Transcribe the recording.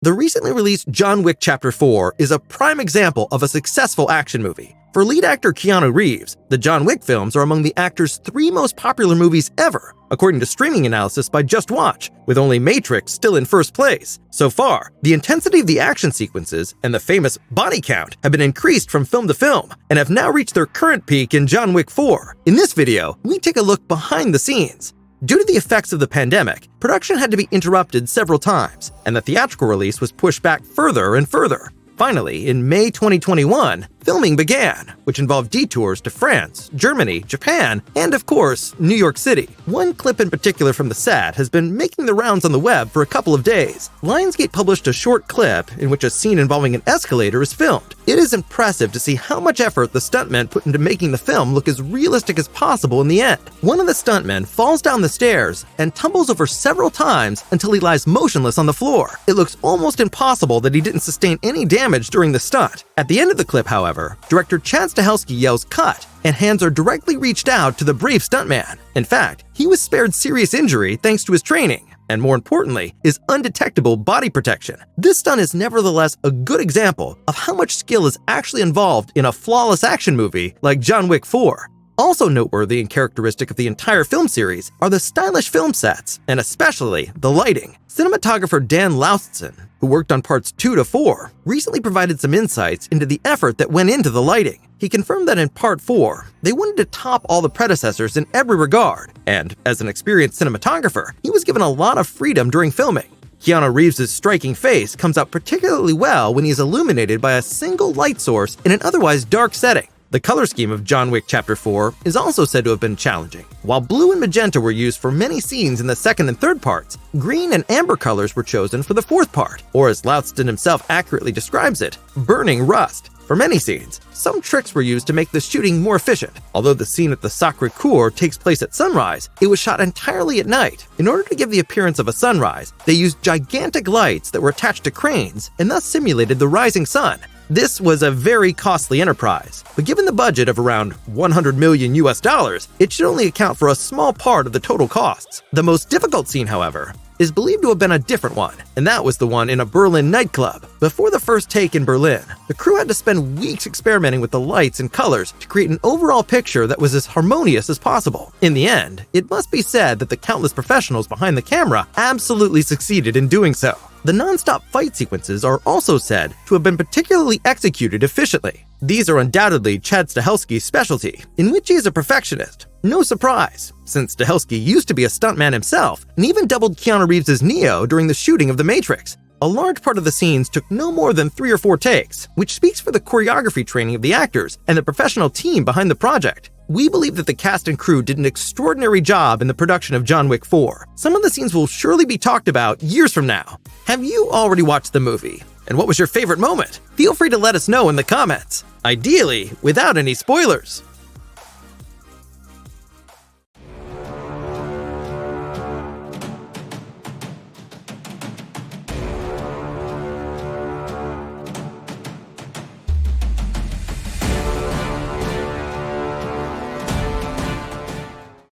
The recently released John Wick Chapter 4 is a prime example of a successful action movie. For lead actor Keanu Reeves, the John Wick films are among the actor's 3 most popular movies ever, according to streaming analysis by Just Watch, with only Matrix still in first place. So far, the intensity of the action sequences and the famous body count have been increased from film to film and have now reached their current peak in John Wick 4. In this video, we take a look behind the scenes. Due to the effects of the pandemic, production had to be interrupted several times, and the theatrical release was pushed back further and further. Finally, in May 2021, filming began, which involved detours to France, Germany, Japan, and of course, New York City. One clip in particular from the set has been making the rounds on the web for a couple of days. Lionsgate published a short clip in which a scene involving an escalator is filmed. It is impressive to see how much effort the stuntmen put into making the film look as realistic as possible in the end. One of the stuntmen falls down the stairs and tumbles over several times until he lies motionless on the floor. It looks almost impossible that he didn't sustain any damage during the stunt. At the end of the clip, however, director Chad Stahelski yells "cut," and hands are directly reached out to the brave stuntman. In fact, he was spared serious injury thanks to his training, and more importantly, his undetectable body protection. This stunt is nevertheless a good example of how much skill is actually involved in a flawless action movie like John Wick 4. Also noteworthy and characteristic of the entire film series are the stylish film sets, and especially the lighting. Cinematographer Dan Laustsen, who worked on parts 2 to 4, recently provided some insights into the effort that went into the lighting. He confirmed that in part 4, they wanted to top all the predecessors in every regard, and as an experienced cinematographer, he was given a lot of freedom during filming. Keanu Reeves' striking face comes out particularly well when he is illuminated by a single light source in an otherwise dark setting. The color scheme of John Wick Chapter 4 is also said to have been challenging. While blue and magenta were used for many scenes in the second and third parts, green and amber colors were chosen for the fourth part, or as Laustsen himself accurately describes it, burning rust. For many scenes, some tricks were used to make the shooting more efficient. Although the scene at the Sacré-Cœur takes place at sunrise, it was shot entirely at night. In order to give the appearance of a sunrise, they used gigantic lights that were attached to cranes and thus simulated the rising sun. This was a very costly enterprise, but given the budget of around $100 million, it should only account for a small part of the total costs. The most difficult scene, however, is believed to have been a different one, and that was the one in a Berlin nightclub. Before the first take in Berlin, the crew had to spend weeks experimenting with the lights and colors to create an overall picture that was as harmonious as possible. In the end, it must be said that the countless professionals behind the camera absolutely succeeded in doing so. The non-stop fight sequences are also said to have been particularly executed efficiently. These are undoubtedly Chad Stahelski's specialty, in which he is a perfectionist. No surprise, since Stahelski used to be a stuntman himself and even doubled Keanu Reeves' Neo during the shooting of The Matrix. A large part of the scenes took no more than 3 or 4 takes, which speaks for the choreography training of the actors and the professional team behind the project. We believe that the cast and crew did an extraordinary job in the production of John Wick 4. Some of the scenes will surely be talked about years from now. Have you already watched the movie? And what was your favorite moment? Feel free to let us know in the comments. Ideally, without any spoilers.